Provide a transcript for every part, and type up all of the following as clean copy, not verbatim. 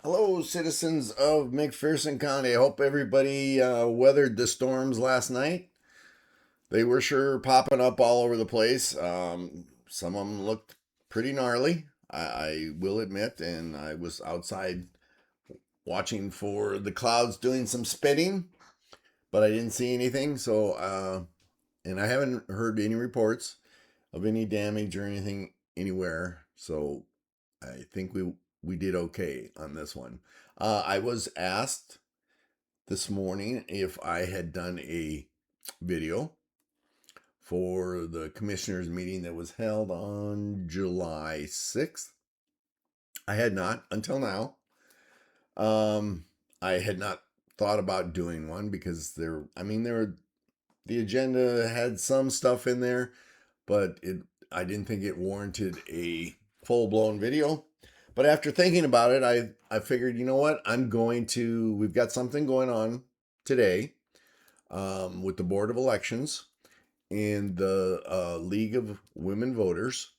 Hello, citizens of McPherson County. I hope everybody weathered the storms last night. They were sure popping up all over the place. Some of them looked pretty gnarly, I will admit, and I was outside watching for the clouds doing some spitting, but I didn't see anything. And I haven't heard any reports of any damage or anything anywhere. So I think we did okay on this one. I was asked this morning if I had done a video for the commissioners meeting that was held on July 6th. I had not until now. I had not thought about doing one because the agenda had some stuff in there, but I didn't think it warranted a full-blown video. But after thinking about it, I figured, you know what? We've got something going on today with the Board of Elections and the League of Women Voters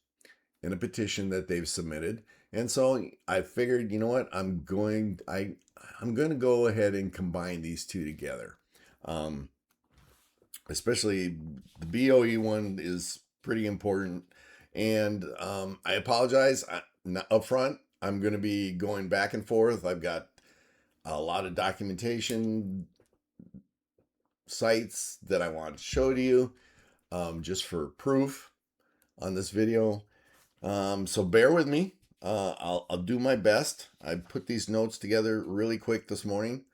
in a petition that they've submitted. And so I figured, you know what? I'm going to go ahead and combine these two together. Especially the BOE one is pretty important. And I apologize up front. I'm going to be going back and forth. I've got a lot of documentation sites that I want to show to you just for proof on this video. So bear with me. I'll do my best. I put these notes together really quick this morning.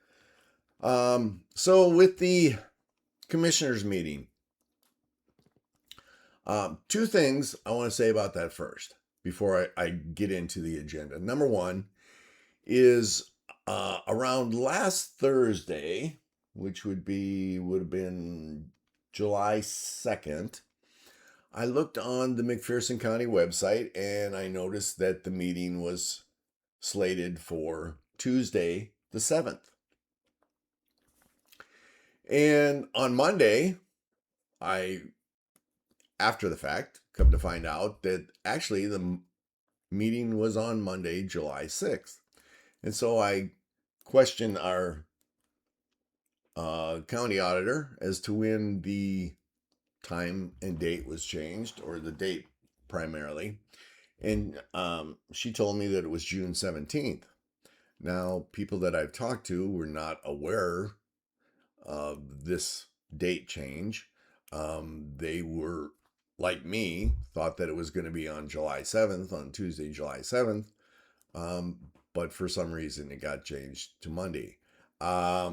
So with the commissioners meeting, two things I want to say about that first before I get into the agenda. Number one is around last Thursday, which would have been July 2nd, I looked on the McPherson County website and I noticed that the meeting was slated for Tuesday the 7th. And on Monday, after the fact, come to find out that actually the meeting was on Monday, July 6th. And so I questioned our county auditor as to when the time and date was changed, or the date primarily. And she told me that it was June 17th. Now, people that I've talked to were not aware of this date change. They were, like me, thought that it was going to be on July 7th, on Tuesday, July 7th. But for some reason, it got changed to Monday. I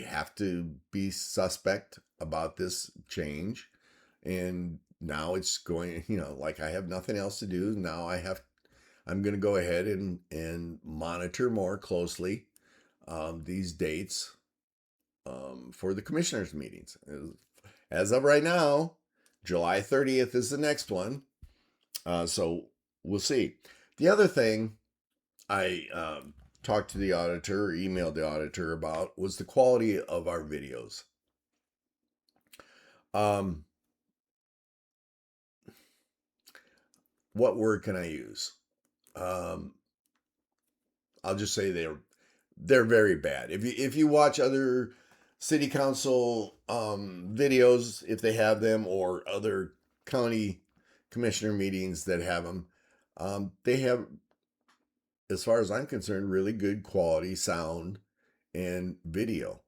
have to be suspect about this change. And now it's going, like I have nothing else to do. Now I'm going to go ahead and monitor more closely these dates for the commissioners meetings. As of right now, July 30th is the next one. So we'll see. The other thing I talked to the auditor, emailed the auditor about, was the quality of our videos. What word can I use? I'll just say they're very bad. If you watch other city council videos, if they have them, or other county commissioner meetings that have them, they have, as far as I'm concerned, really good quality sound and video.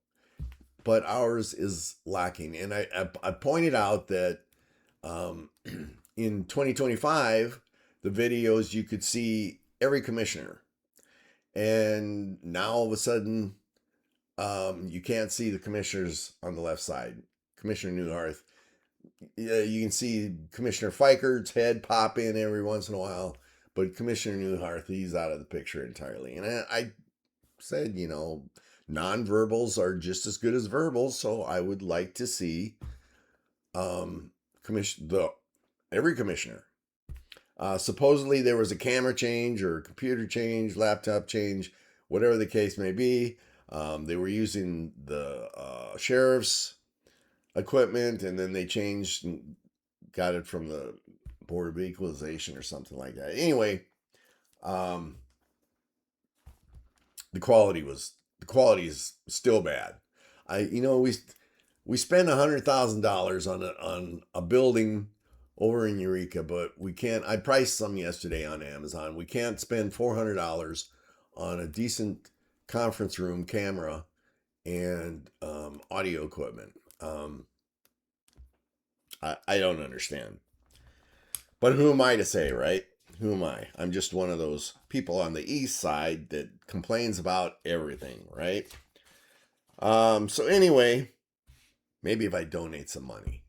But ours is lacking. And I pointed out that in 2025, the videos, you could see every commissioner. And now all of a sudden, you can't see the commissioners on the left side. Commissioner Newharth, you can see Commissioner Fikerd's head pop in every once in a while, but Commissioner Newharth, he's out of the picture entirely. And I said, nonverbals are just as good as verbals, so I would like to see every commissioner. Supposedly there was a camera change or a computer change, laptop change, whatever the case may be. They were using the sheriff's equipment, and then they changed and got it from the Board of Equalization or something like that. Anyway, Um, the quality is still bad. We spend $100,000 on a building over in Eureka, but we can't. I priced some yesterday on Amazon. We can't spend $400 on a decent conference room camera and audio equipment. I don't understand. But who am I to say, right? Who am I? I'm just one of those people on the east side that complains about everything, right? So anyway, maybe if I donate some money.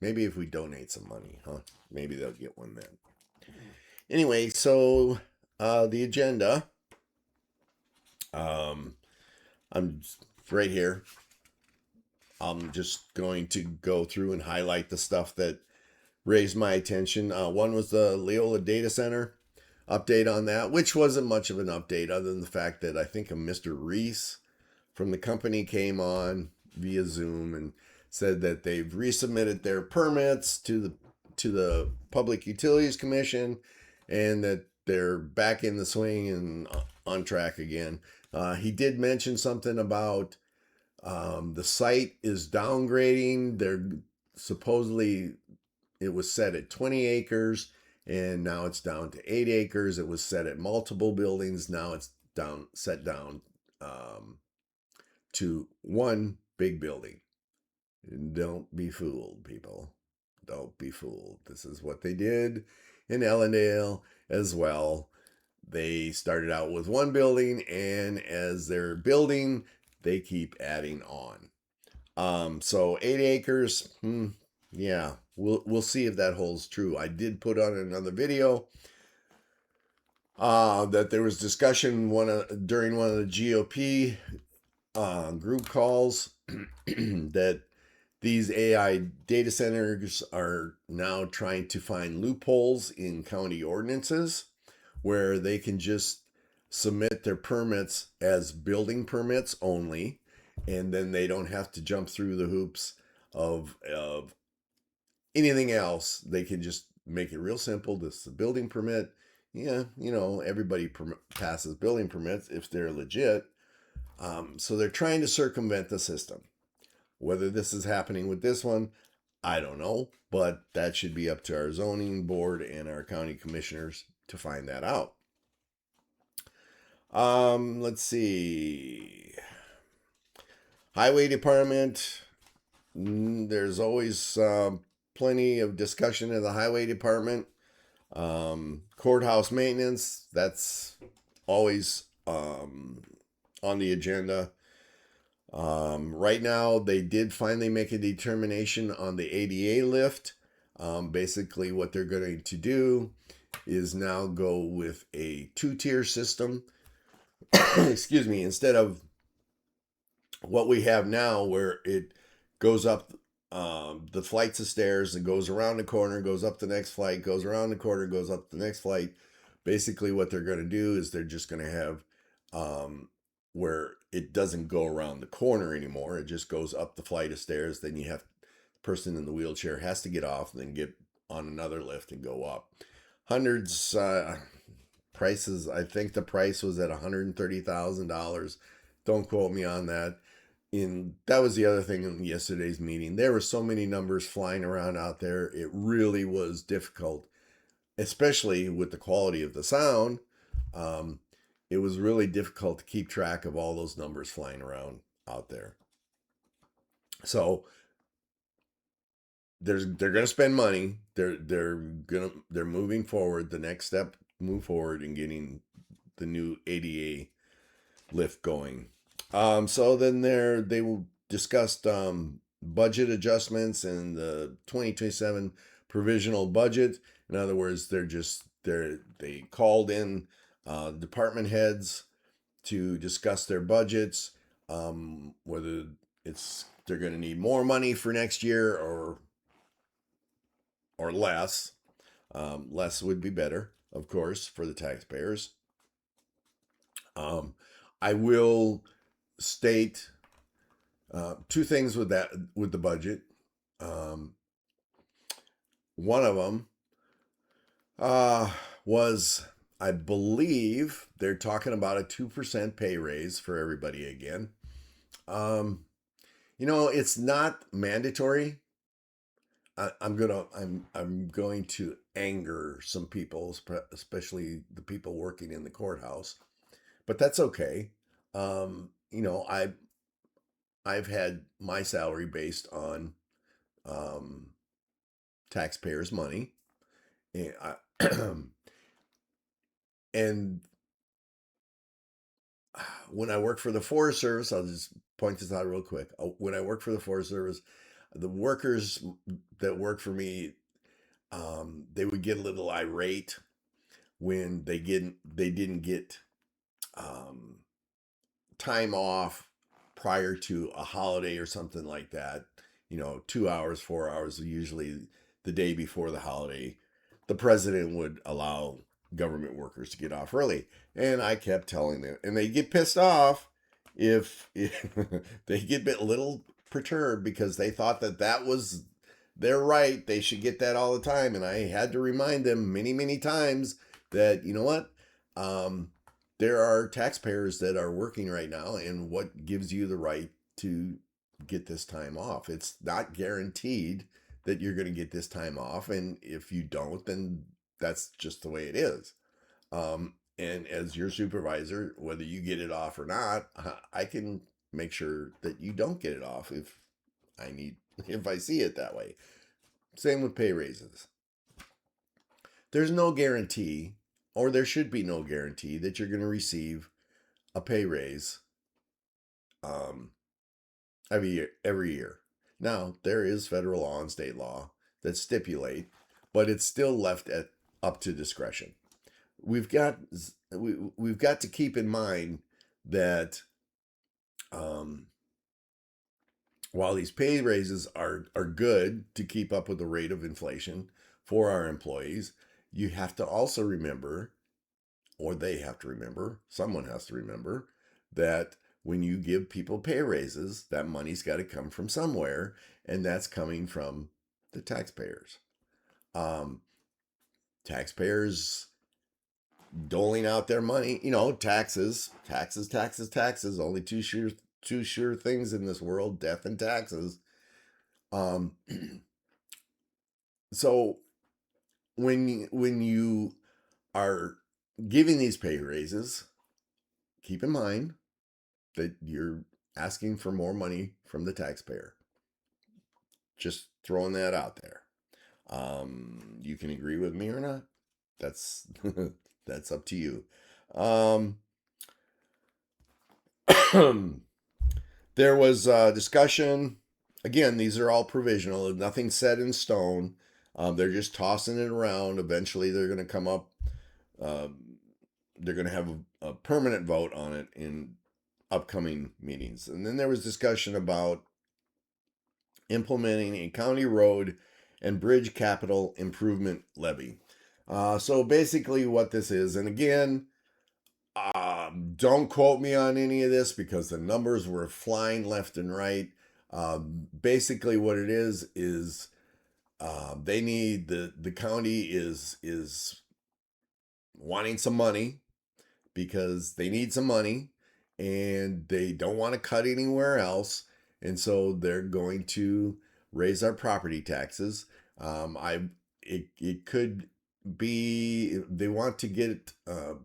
Maybe if we donate some money, huh? Maybe they'll get one then. Anyway, so the agenda. I'm right here. I'm just going to go through and highlight the stuff that raised my attention. One was the Leola Data Center update on that, which wasn't much of an update other than the fact that I think a Mr. Reese from the company came on via Zoom and said that they've resubmitted their permits to the Public Utilities Commission and that they're back in the swing and on track again. He did mention something about the site is downgrading. They're supposedly, it was set at 20 acres and now it's down to 8 acres. It was set at multiple buildings. Now it's set down to one big building. Don't be fooled, people. Don't be fooled. This is what they did in Ellendale as well. They started out with one building, and as they're building, they keep adding on. So 8 acres, yeah, we'll see if that holds true. I did put on another video that there was discussion during one of the GOP group calls that these AI data centers are now trying to find loopholes in county ordinances where they can just submit their permits as building permits only, and then they don't have to jump through the hoops of anything else. They can just make it real simple. This is a building permit. Yeah, everybody passes building permits if they're legit. So they're trying to circumvent the system. Whether this is happening with this one, I don't know, but that should be up to our zoning board and our county commissioners to find that out. Let's see. Highway department. There's always plenty of discussion in the highway department. Courthouse maintenance. That's always on the agenda. Right now, they did finally make a determination on the ADA lift. Basically, what they're going to do is now go with a 2-tier system. Excuse me, instead of what we have now, where it goes up the flights of stairs and goes around the corner, goes up the next flight, goes around the corner, goes up the next flight. Basically, what they're going to do is they're just going to have where it doesn't go around the corner anymore. It just goes up the flight of stairs. Then you have the person in the wheelchair has to get off and then get on another lift and go up. Hundreds prices. I think the price was at $130,000. Don't quote me on that. That was the other thing in yesterday's meeting. There were so many numbers flying around out there. It really was difficult, especially with the quality of the sound. It was really difficult to keep track of all those numbers flying around out there. So they're going to spend money. They're moving forward. The next step, move forward in getting the new ADA lift going. So then they will discuss budget adjustments and the 2027 provisional budget. In other words, they called in department heads to discuss their budgets, whether they're going to need more money for next year or less. Less would be better, of course, for the taxpayers. I will state two things with the budget. One of them was I believe they're talking about a 2% pay raise for everybody again. Um, it's not mandatory. I'm going to anger some people, especially the people working in the courthouse, but that's okay. I've had my salary based on um, taxpayers' money, and, and when I work for the Forest Service, I'll just point this out real quick. When I work for the Forest Service, the workers that work for me, they would get a little irate when they didn't get um, time off prior to a holiday or something like that. 2 hours, 4 hours, usually the day before the holiday, the president would allow government workers to get off early. And I kept telling them, and they get pissed off if they get a little perturbed because they thought that was their right. They should get that all the time. And I had to remind them many, many times that, you know what? There are taxpayers that are working right now, and what gives you the right to get this time off? It's not guaranteed that you're going to get this time off, and if you don't, then that's just the way it is. And as your supervisor, whether you get it off or not, I can make sure that you don't get it off if I see it that way. Same with pay raises. There's no guarantee, or there should be no guarantee, that you're going to receive a pay raise um, every year. Now, there is federal law and state law that stipulate, but it's still left up to discretion. We've got to keep in mind that um, while these pay raises are good to keep up with the rate of inflation for our employees, you have to also remember, or they have to remember, someone has to remember, that when you give people pay raises, that money's got to come from somewhere, and that's coming from the taxpayers. Taxpayers doling out their money, taxes. Only two sure things in this world: death and taxes. Um, so when you are giving these pay raises, keep in mind that you're asking for more money from the taxpayer. Just throwing that out there. You can agree with me or not. That's that's up to you. There was discussion. Again, these are all provisional. Nothing set in stone. They're just tossing it around. Eventually, they're going to come up. They're going to have a permanent vote on it in upcoming meetings. And then there was discussion about implementing a county road and bridge capital improvement levy. So basically, what this is, and again, don't quote me on any of this because the numbers were flying left and right. Basically, what it is they need the county is wanting some money because they need some money and they don't want to cut anywhere else, and so they're going to raise our property taxes. It could be they want to get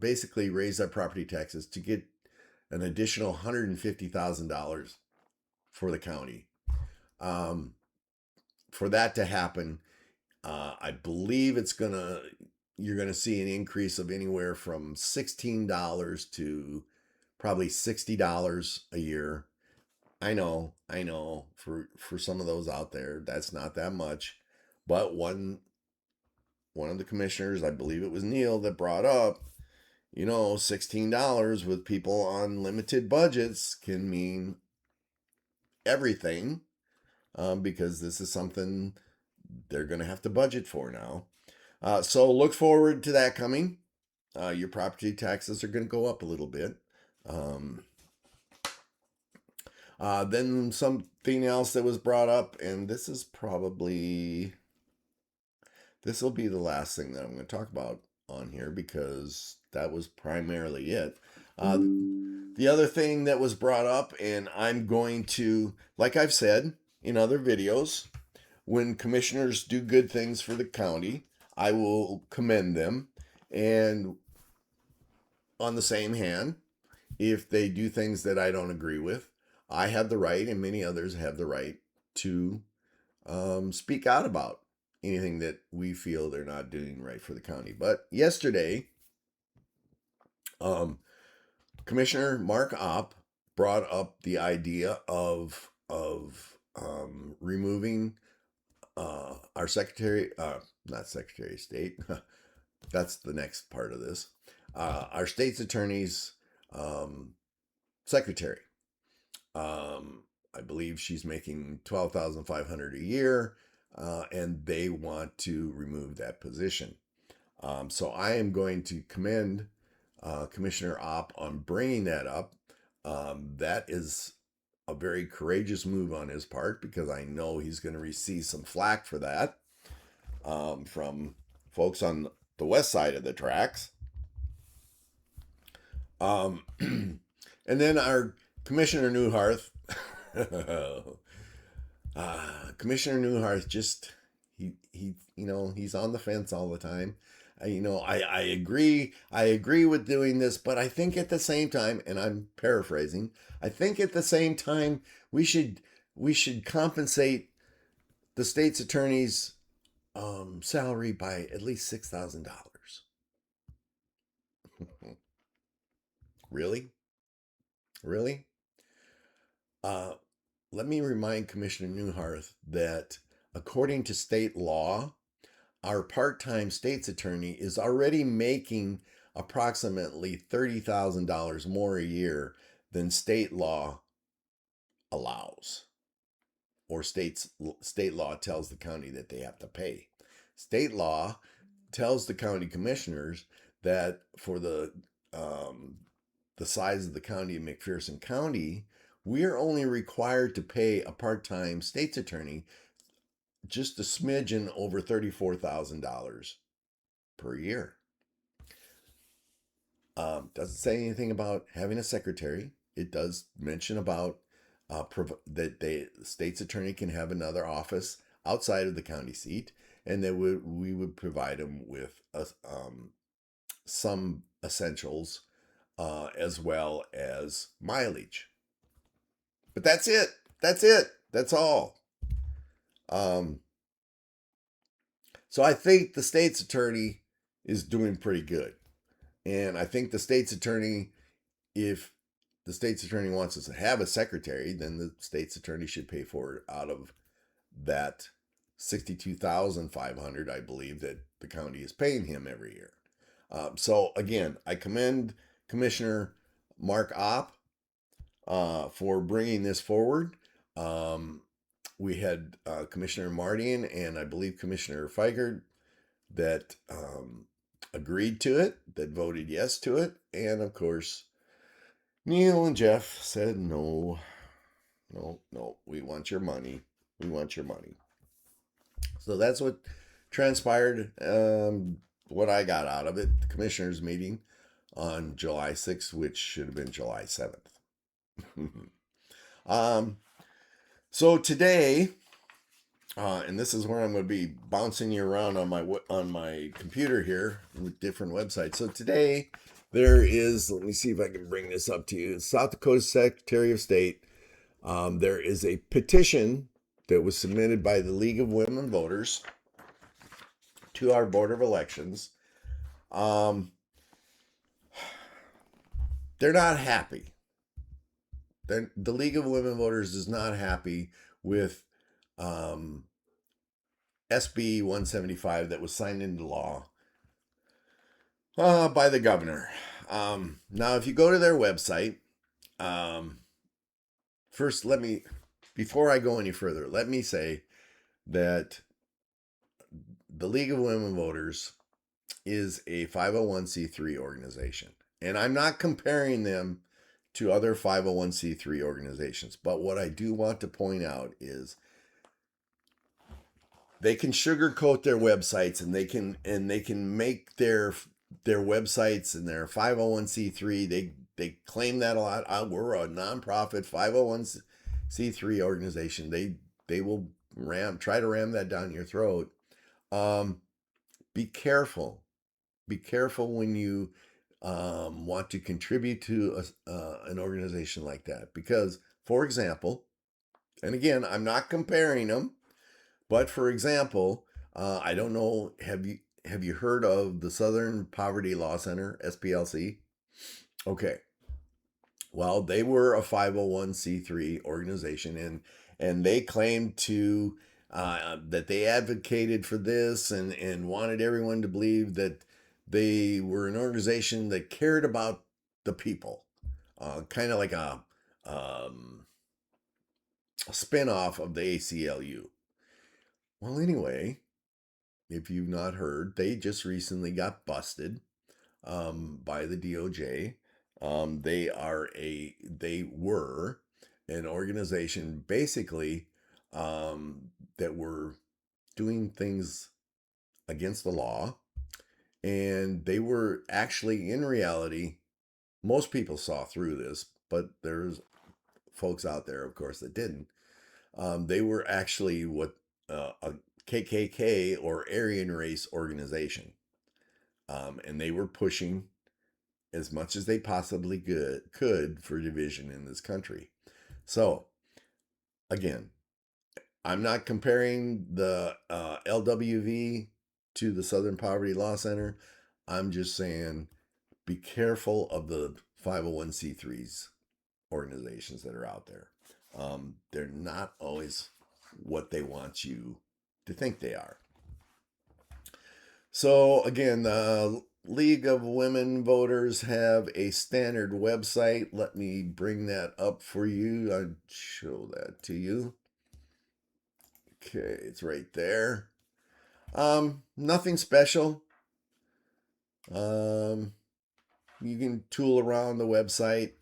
basically raise our property taxes to get an additional $150,000 for the county. For that to happen, I believe you're gonna see an increase of anywhere from $16 to probably $60 a year. I know, for some of those out there, that's not that much. But one of the commissioners, I believe it was Neil, that brought up, $16 with people on limited budgets can mean everything, because this is something they're going to have to budget for now. So look forward to that coming. Your property taxes are going to go up a little bit. Then something else that was brought up, and this will be the last thing that I'm going to talk about on here because that was primarily it. The other thing that was brought up, and I'm going to, like I've said in other videos, when commissioners do good things for the county, I will commend them. And on the same hand, if they do things that I don't agree with, I have the right, and many others have the right, to speak out about anything that we feel they're not doing right for the county. But yesterday, Commissioner Mark Opp brought up the idea of removing our not Secretary of State. That's the next part of this. Our state's attorney's secretary. I believe she's making $12,500 a year, and they want to remove that position. So I am going to commend Commissioner Opp on bringing that up. That is a very courageous move on his part, because I know he's going to receive some flack for that from folks on the west side of the tracks. And then our Commissioner Newharth, Commissioner Newharth, just he's on the fence all the time. I agree with doing this, but I think at the same time, and I'm paraphrasing, I think at the same time we should compensate the state's attorney's salary by at least $6,000. Really? Let me remind Commissioner Newharth that according to state law, our part-time state's attorney is already making approximately $30,000 more a year than state law allows, or state law tells the county that they have to pay. State law tells the county commissioners that for the size of the county of McPherson County, we are only required to pay a part-time state's attorney just a smidgen over $34,000 per year. Doesn't say anything about having a secretary. It does mention about that the state's attorney can have another office outside of the county seat, and that we would provide them with some essentials as well as mileage. But that's it. That's all. So I think the state's attorney is doing pretty good. And I think the state's attorney, if the state's attorney wants us to have a secretary, then the state's attorney should pay for it out of that $62,500, I believe, that the county is paying him every year. So again, I commend Commissioner Mark Opp for bringing this forward. We had Commissioner Mardian and I believe Commissioner Feigert that agreed to it, that voted yes to it. And of course, Neil and Jeff said, no, we want your money. So that's what transpired, what I got out of it, the commissioners meeting on July 6th, which should have been July 7th. So today, and this is where I'm going to be bouncing you around on my computer here with different websites. So today there is, let me see if I can bring this up to you, South Dakota Secretary of State. There is a petition that was submitted by the League of Women Voters to our Board of Elections. They're not happy. The League of Women Voters is not happy with SB 175 that was signed into law by the governor. Now, if you go to their website, first, before I go any further, let me say that the League of Women Voters is a 501c3 organization. And I'm not comparing them to other 501c3 organizations. But what I do want to point out is they can sugarcoat their websites, and they can make their their websites and their 501c3. They claim that a lot. We're a nonprofit 501c3 organization. They will try to ram that down your throat. Be careful. Be careful when you want to contribute to an organization like that, because, for example, and again, I'm not comparing them, but for example, I don't know, have you heard of the Southern Poverty Law Center, SPLC? Okay. Well, they were a 501c3 organization, and they claimed to that they advocated for this and wanted everyone to believe that they were an organization that cared about the people, kind of like a spinoff of the ACLU. Well, anyway, if you've not heard, they just recently got busted by the DOJ. They were an organization basically that were doing things against the law, and they were actually, in reality, most people saw through this, but there's folks out there, of course, that didn't. They were actually what a KKK or Aryan race organization, and they were pushing as much as they possibly could for division in this country. So, again, I'm not comparing the LWV to the Southern Poverty Law Center. I'm just saying be careful of the 501c3s organizations that are out there. They're not always what they want you to think they are. So again, the League of Women Voters have a standard website. Let me bring that up for you. I'll show that to you. Okay, it's right there. Nothing special. You can tool around the website,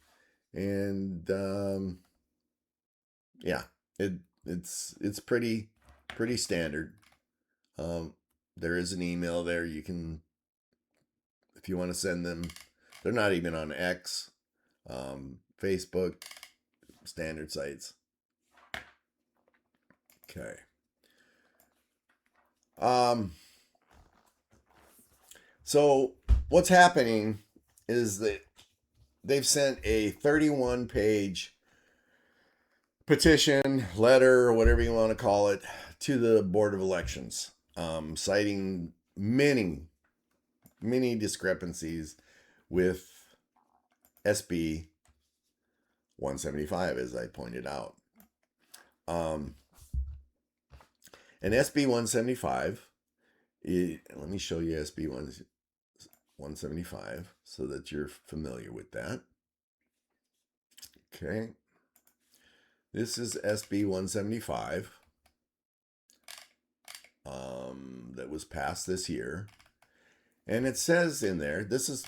and yeah, it's pretty standard. There is an email there. You can, if you want to send them. They're not even on X, Facebook, standard sites. Okay. So what's happening is that they've sent a 31-page petition, letter, or whatever you want to call it, to the Board of Elections, citing many discrepancies with SB 175, as I pointed out. And SB 175, let me show you SB 175 so that you're familiar with that. Okay. This is SB 175 that was passed this year. And it says in there, this is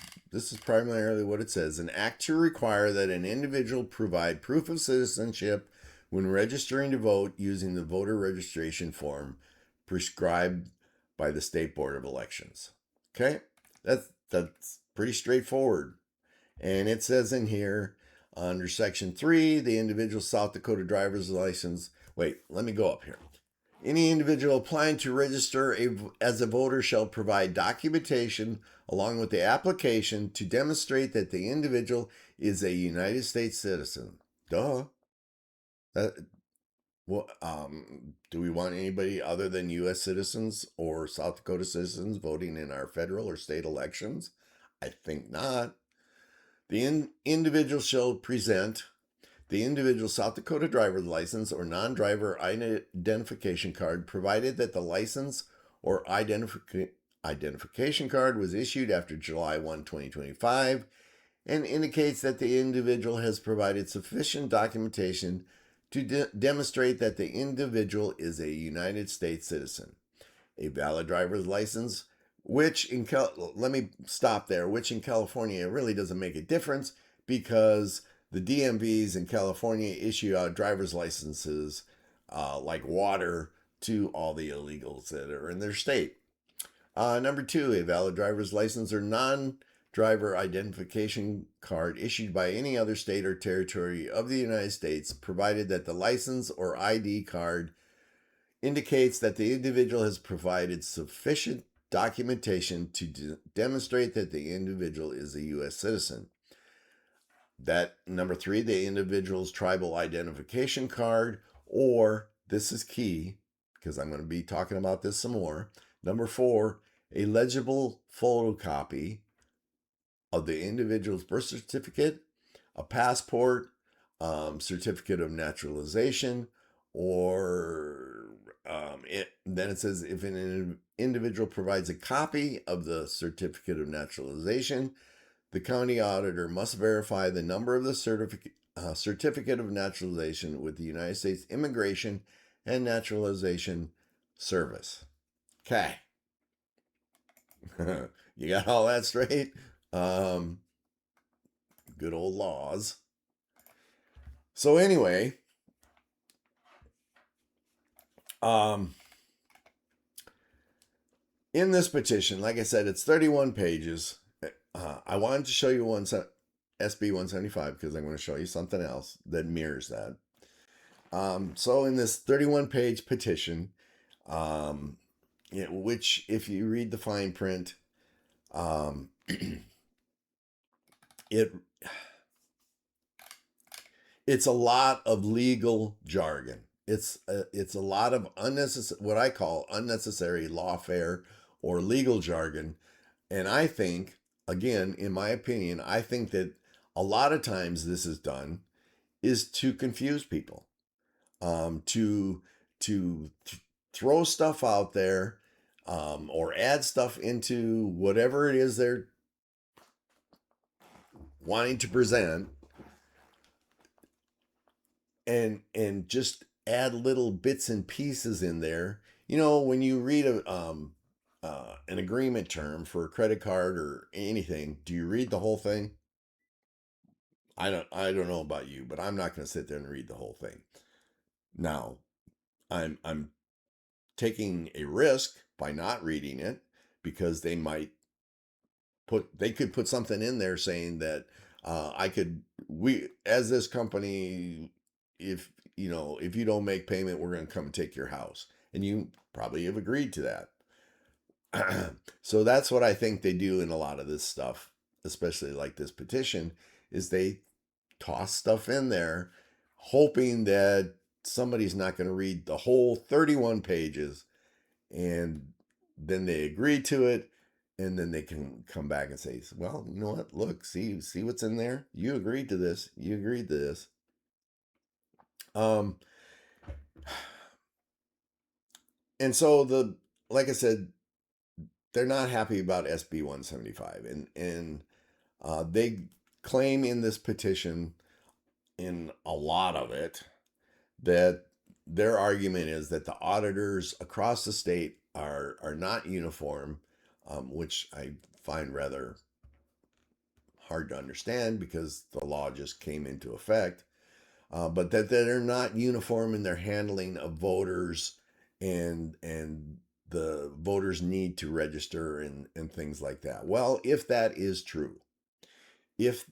primarily what it says: an act to require that an individual provide proof of citizenship when registering to vote using the voter registration form prescribed by the State Board of Elections. Okay, that's pretty straightforward. And it says in here, under Section 3, the individual South Dakota driver's license. Wait, let me go up here. Any individual applying to register as a voter shall provide documentation along with the application to demonstrate that the individual is a United States citizen. Duh. Do we want anybody other than U.S. citizens or South Dakota citizens voting in our federal or state elections? I think not. The individual shall present the individual South Dakota driver's license or non-driver identification card, provided that the license or identification card was issued after July 1, 2025, and indicates that the individual has provided sufficient documentation to demonstrate that the individual is a United States citizen. A valid driver's license, which let me stop there, which in California really doesn't make a difference, because the DMVs in California issue out driver's licenses like water to all the illegals that are in their state. Number 2, a valid driver's license or non-driver identification card issued by any other state or territory of the United States, provided that the license or ID card indicates that the individual has provided sufficient documentation to demonstrate that the individual is a U.S. citizen. That number 3, the individual's tribal identification card, or this is key because I'm going to be talking about this some more. Number 4, a legible photocopy of the individual's birth certificate, a passport, certificate of naturalization, or then it says if an individual provides a copy of the certificate of naturalization, the county auditor must verify the number of the certificate of naturalization with the United States Immigration and Naturalization Service. Okay. You got all that straight? Good old laws. So anyway, in this petition, like I said, it's 31 pages. I wanted to show you SB 175 because I'm going to show you something else that mirrors that. So in this 31-page petition, which if you read the fine print, it's a lot of legal jargon. It's a lot of what I call unnecessary lawfare or legal jargon, and I think, again, in my opinion, I think that a lot of times this is done is to confuse people, to throw stuff out there, or add stuff into whatever it is they're wanting to present, and just add little bits and pieces in there. You know, when you read an agreement term for a credit card or anything, do you read the whole thing? I don't know about you, but I'm not going to sit there and read the whole thing. Now, I'm taking a risk by not reading it because they could put something in there saying that we as this company, if you don't make payment, we're going to come and take your house, and you probably have agreed to that. So that's what I think they do in a lot of this stuff, especially like this petition, is they toss stuff in there hoping that somebody's not going to read the whole 31 pages, and then they agree to it, and then they can come back and say, well, you know what, look, see what's in there, you agreed to this, and so like I said, they're not happy about SB 175, and they claim in this petition, in a lot of it, that their argument is that the auditors across the state are not uniform, which I find rather hard to understand because the law just came into effect, but that they're not uniform in their handling of voters and the voters need to register and things like that. Well, if that is true, if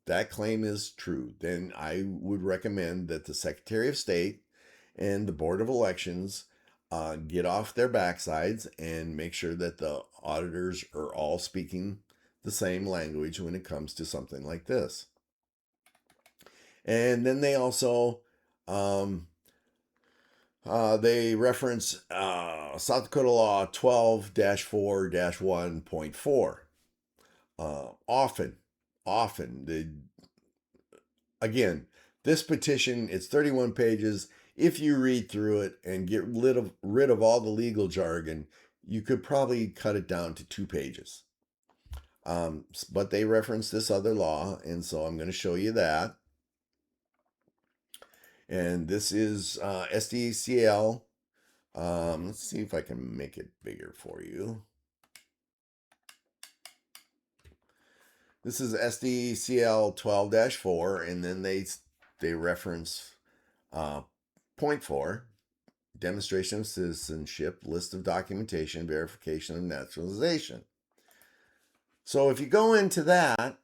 that claim is true, then I would recommend that the Secretary of State and the Board of Elections get off their backsides and make sure that the auditors are all speaking the same language when it comes to something like this. And then they also they reference South Dakota Law 12-4-1.4. Often, again, this petition, it's 31 pages. If you read through it and get rid of all the legal jargon, you could probably cut it down to 2 pages. But they reference this other law, and so I'm going to show you that. And this is SDCL. Let's see if I can make it bigger for you. This is SDCL 12-4, and then they reference point 4, demonstration of citizenship, list of documentation, verification of naturalization. So if you go into that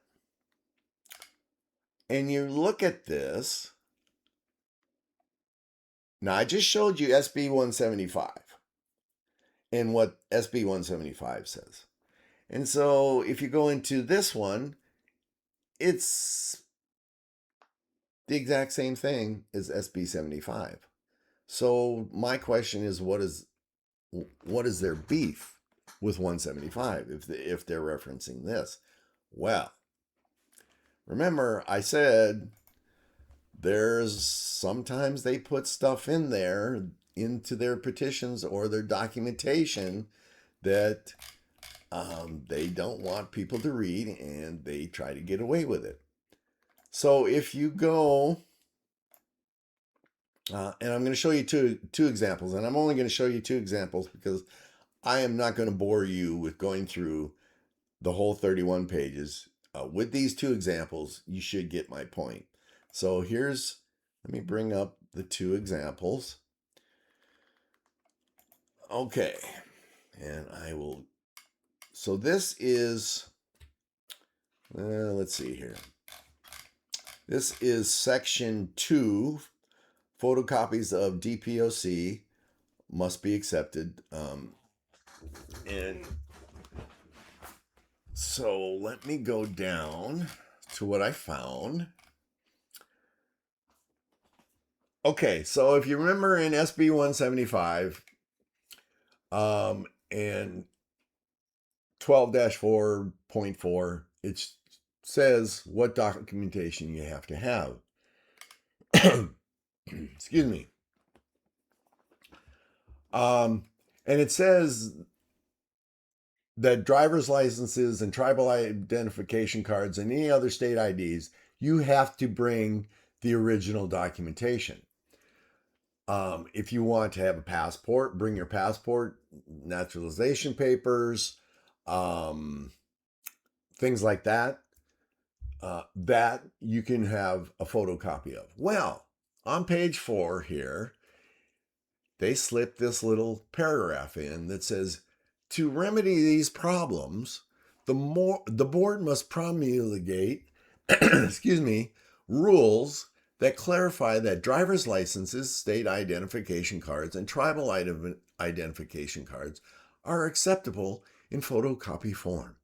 and you look at this, now I just showed you SB 175 and what SB 175 says. And so if you go into this one, it's the exact same thing as SB 75. So my question is, what is their beef with 175 if they're referencing this? Well, remember I said there's sometimes they put stuff in there into their petitions or their documentation that they don't want people to read, and they try to get away with it. So if you go, and I'm going to show you two examples, and I'm only going to show you two examples because I am not going to bore you with going through the whole 31 pages. With these two examples, you should get my point. So let me bring up the two examples. Okay, and I will, so this is, let's see here. This is section 2, photocopies of DPOC must be accepted. And so let me go down to what I found. Okay, so if you remember in SB 175 and 12-4.4, it says what documentation you have to have. Excuse me. And it says that driver's licenses and tribal identification cards and any other state IDs, you have to bring the original documentation. If you want to have a passport, bring your passport, naturalization papers, things like that, that you can have a photocopy of. Well, on page 4 here, they slipped this little paragraph in that says, to remedy these problems, the board must promulgate, excuse me, rules that clarify that driver's licenses, state identification cards, and tribal identification cards are acceptable in photocopy form.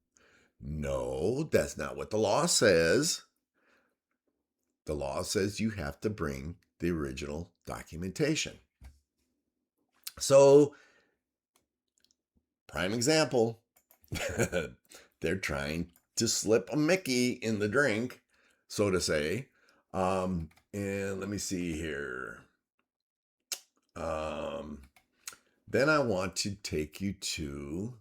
No, that's not what the law says. The law says you have to bring the original documentation. So, prime example, they're trying to slip a Mickey in the drink, so to say. And let me see here. Then I want to take you to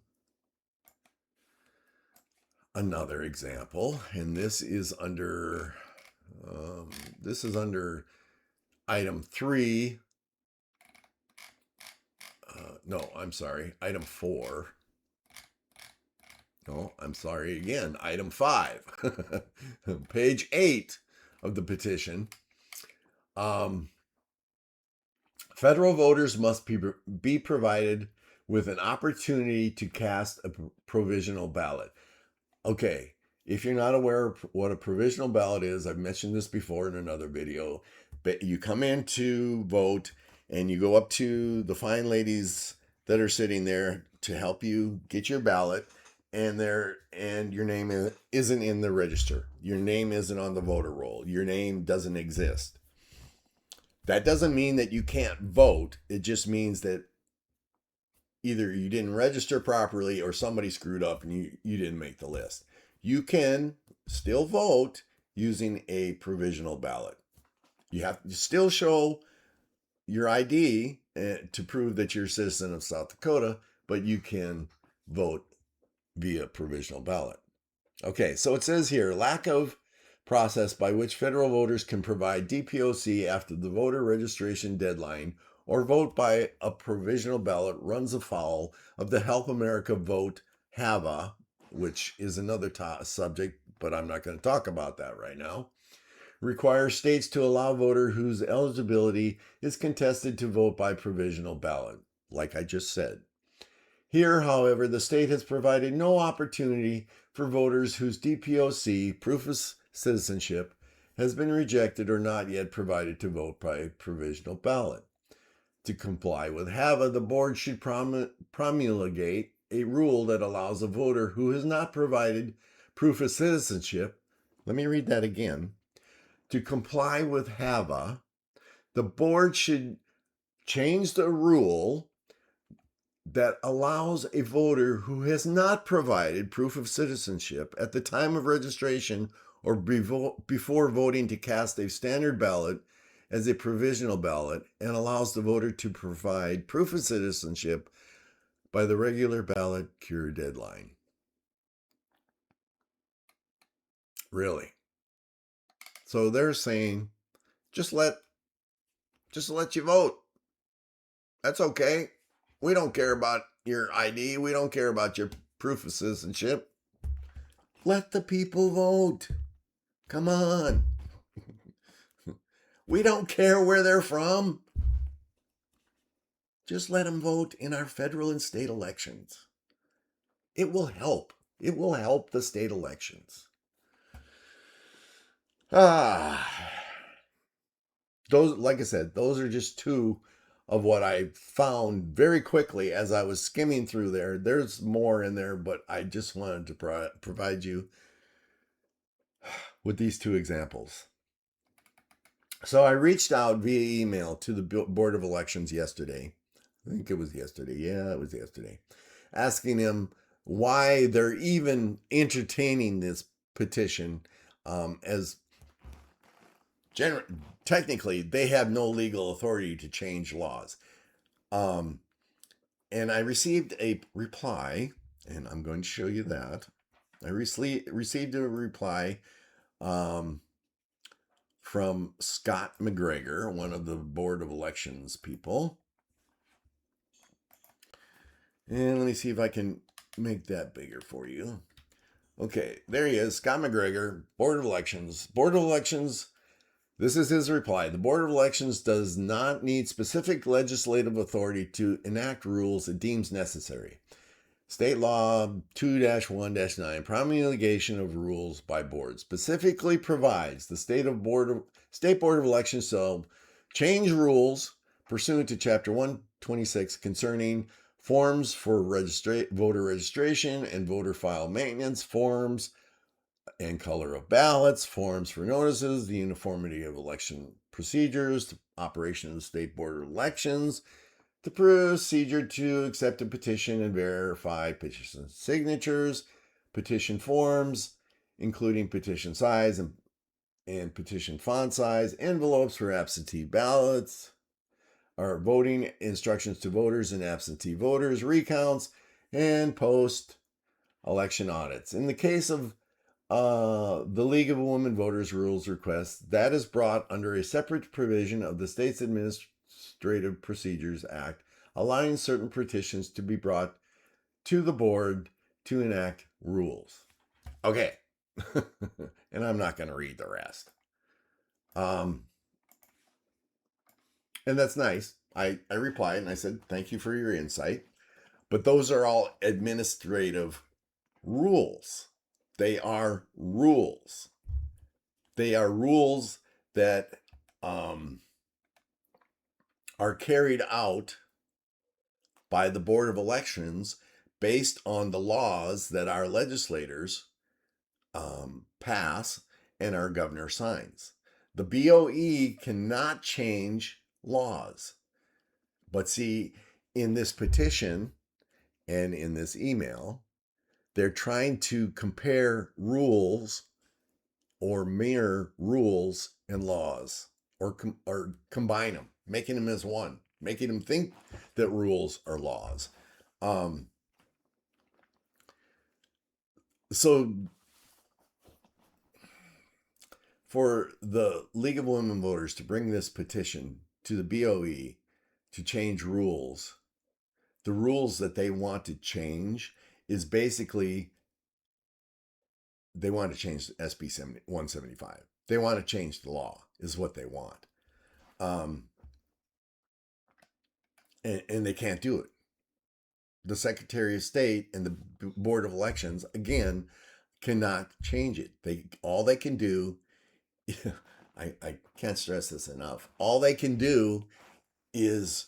another example, and this is under item 3. No, I'm sorry, item 4. No, I'm sorry again, item 5. Page 8 of the petition. Federal voters must be provided with an opportunity to cast a provisional ballot. Okay, if you're not aware of what a provisional ballot is, I've mentioned this before in another video, but you come in to vote and you go up to the fine ladies that are sitting there to help you get your ballot, and your name isn't in the register. Your name isn't on the voter roll. Your name doesn't exist. That doesn't mean that you can't vote. It just means that either you didn't register properly or somebody screwed up and you didn't make the list. You can still vote using a provisional ballot. You have to still show your ID to prove that you're a citizen of South Dakota, but you can vote via provisional ballot. Okay, so it says here, lack of process by which federal voters can provide DPOC after the voter registration deadline or vote by a provisional ballot runs afoul of the Help America Vote HAVA, which is another subject, but I'm not going to talk about that right now. requires states to allow voter whose eligibility is contested to vote by provisional ballot, like I just said. Here, however, the state has provided no opportunity for voters whose DPOC, proof of citizenship, has been rejected or not yet provided to vote by provisional ballot. To comply with HAVA, the board should promulgate a rule that allows a voter who has not provided proof of citizenship. Let me read that again. To comply with HAVA, the board should change the rule that allows a voter who has not provided proof of citizenship at the time of registration or before voting to cast a standard ballot as a provisional ballot, and allows the voter to provide proof of citizenship by the regular ballot cure deadline. Really? So they're saying, just let you vote. That's okay. We don't care about your ID. We don't care about your proof of citizenship. Let the people vote. Come on. We don't care where they're from. Just let them vote in our federal and state elections. It will help. It will help the state elections. Those, like I said, those are just two of what I found very quickly as I was skimming through there. There's more in there, but I just wanted to provide you with these two examples. So I reached out via email to the Board of Elections yesterday. I think it was yesterday. Yeah, it was yesterday. Asking them why they're even entertaining this petition, as technically they have no legal authority to change laws. And I received a reply, and I'm going to show you that. I received a reply from Scott McGregor, one of the Board of Elections people. And let me see if I can make that bigger for you. Okay, there he is, Scott McGregor, Board of Elections. Board of Elections, this is his reply. The Board of Elections does not need specific legislative authority to enact rules it deems necessary. State Law 2-1-9, promulgation of rules by board, specifically provides the State Board of Elections shall change rules pursuant to Chapter 126 concerning forms for voter registration and voter file maintenance, forms and color of ballots, forms for notices, the uniformity of election procedures, the operation of the State Board of Elections, the procedure to accept a petition and verify petition signatures, petition forms, including petition size and petition font size, envelopes for absentee ballots, or voting instructions to voters and absentee voters, recounts, and post-election audits. In the case of the League of Women Voters Rules request, that is brought under a separate provision of the state's Administrative Procedures Act, allowing certain petitions to be brought to the board to enact rules. Okay. And I'm not going to read the rest. And that's nice. I replied and I said, thank you for your insight. But those are all administrative rules. They are rules. They are rules that are carried out by the Board of Elections based on the laws that our legislators pass and our governor signs. The BOE cannot change laws. But see, in this petition and in this email, they're trying to compare rules or mirror rules and laws, or combine them, making them as one, making them think that rules are laws. So for the League of Women Voters to bring this petition to the BOE to change rules, the rules that they want to change is basically they want to change SB 175. They want to change the law, is what they want. And they can't do it. The Secretary of State and the Board of Elections, again, cannot change it. All they can do, I can't stress this enough. All they can do is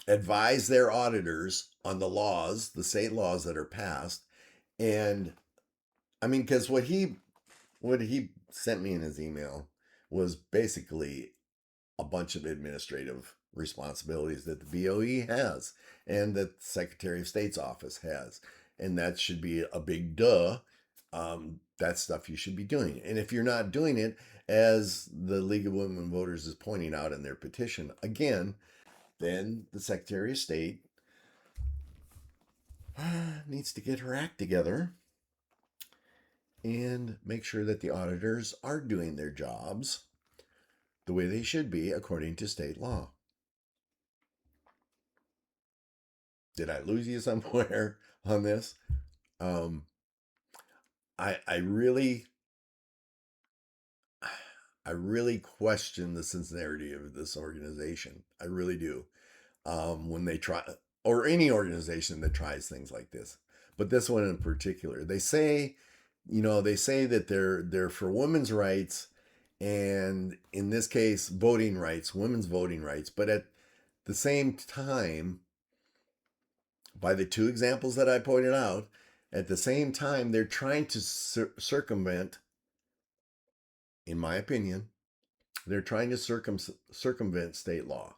advise their auditors on the laws, the state laws that are passed. And I mean, because what he sent me in his email was basically a bunch of administrative responsibilities that the BOE has and that the Secretary of State's office has. And that should be a big duh. That's stuff you should be doing. And if you're not doing it, as the League of Women Voters is pointing out in their petition, again, then the Secretary of State needs to get her act together and make sure that the auditors are doing their jobs the way they should be according to state law. Did I lose you somewhere on this? I really question the sincerity of this organization. I really do. When they try, or any organization that tries things like this, but this one in particular, they say that they're for women's rights, and in this case, voting rights, women's voting rights. But at the same time, by the two examples that I pointed out, at the same time, they're trying to circumvent, in my opinion, they're trying to circumvent state law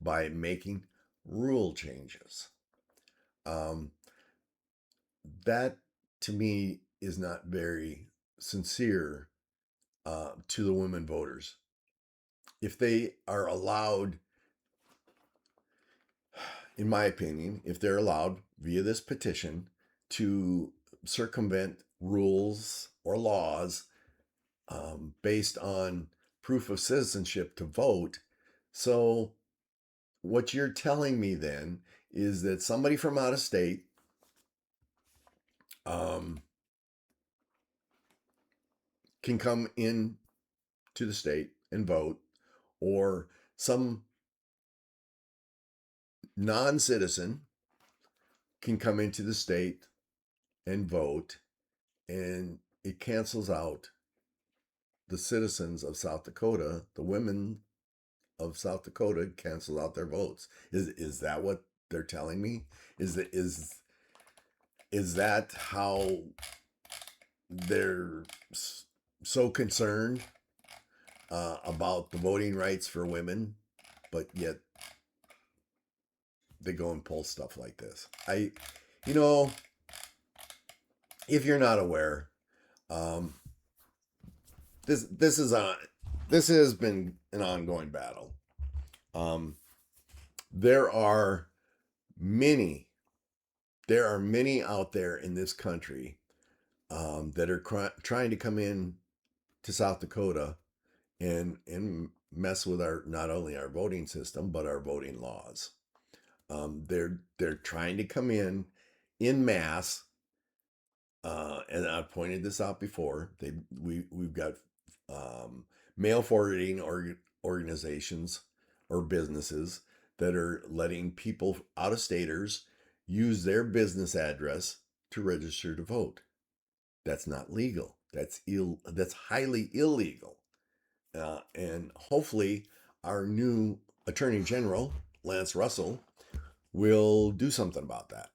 by making rule changes. That, to me, is not very sincere to the women voters. If they are allowed, in my opinion, if they're allowed via this petition to circumvent rules or laws based on proof of citizenship to vote, so what you're telling me then is that somebody from out of state can come in to the state and vote, or some non-citizen can come into the state and vote, and it cancels out the citizens of South Dakota. The women of South Dakota cancel out their votes. Is that what they're telling me? Is that how they're so concerned about the voting rights for women, but yet they go and pull stuff like this? If you're not aware, this has been an ongoing battle. There are many out there in this country that are trying to come in to South Dakota and mess with not only our voting system but our voting laws. They're trying to come in mass, and I've pointed this out before. We've got mail forwarding organizations or businesses that are letting people out of staters use their business address to register to vote. That's not legal. That's highly illegal. And hopefully our new Attorney General, Lance Russell, will do something about that.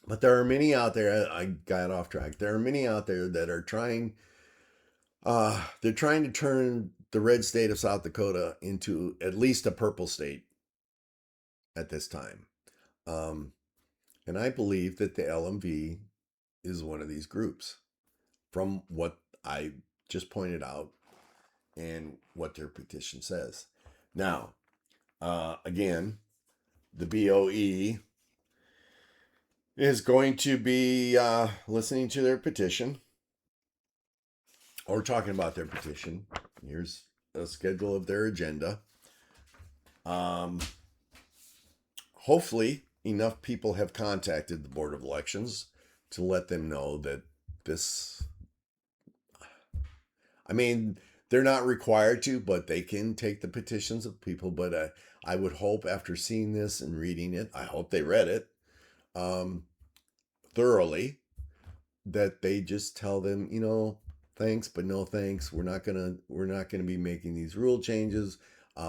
But there are many out there, I got off track. There are many out there that are trying to turn the red state of South Dakota into at least a purple state at this time. And I believe that the LMV is one of these groups, from what I just pointed out and what their petition says. Now, again, the BOE is going to be listening to their petition, or talking about their petition. Here's a schedule of their agenda. Hopefully, enough people have contacted the Board of Elections to let them know that this I mean, they're not required to, but they can take the petitions of people. But I would hope after seeing this and reading it, I hope they read it thoroughly, that they just tell them, thanks, but no thanks. We're not gonna be making these rule changes.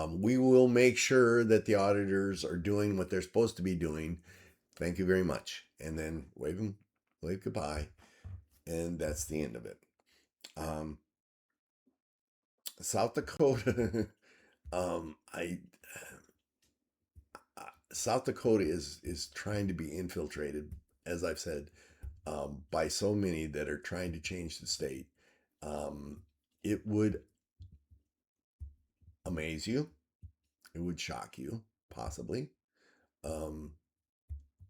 We will make sure that the auditors are doing what they're supposed to be doing. Thank you very much. And then wave goodbye. And that's the end of it. South Dakota, I South Dakota is trying to be infiltrated, as I've said, by so many that are trying to change the state. It would amaze you. It would shock you, possibly, um,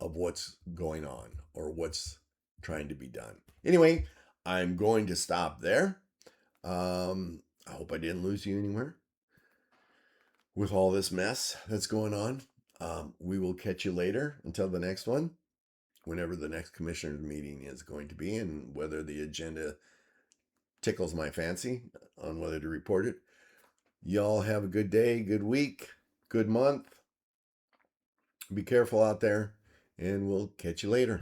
of what's going on or what's trying to be done. Anyway, I'm going to stop there. I hope I didn't lose you anywhere with all this mess that's going on. We will catch you later. Until the next one, whenever the next commissioner's meeting is going to be, and whether the agenda tickles my fancy on whether to report it. Y'all have a good day, good week, good month. Be careful out there, and we'll catch you later.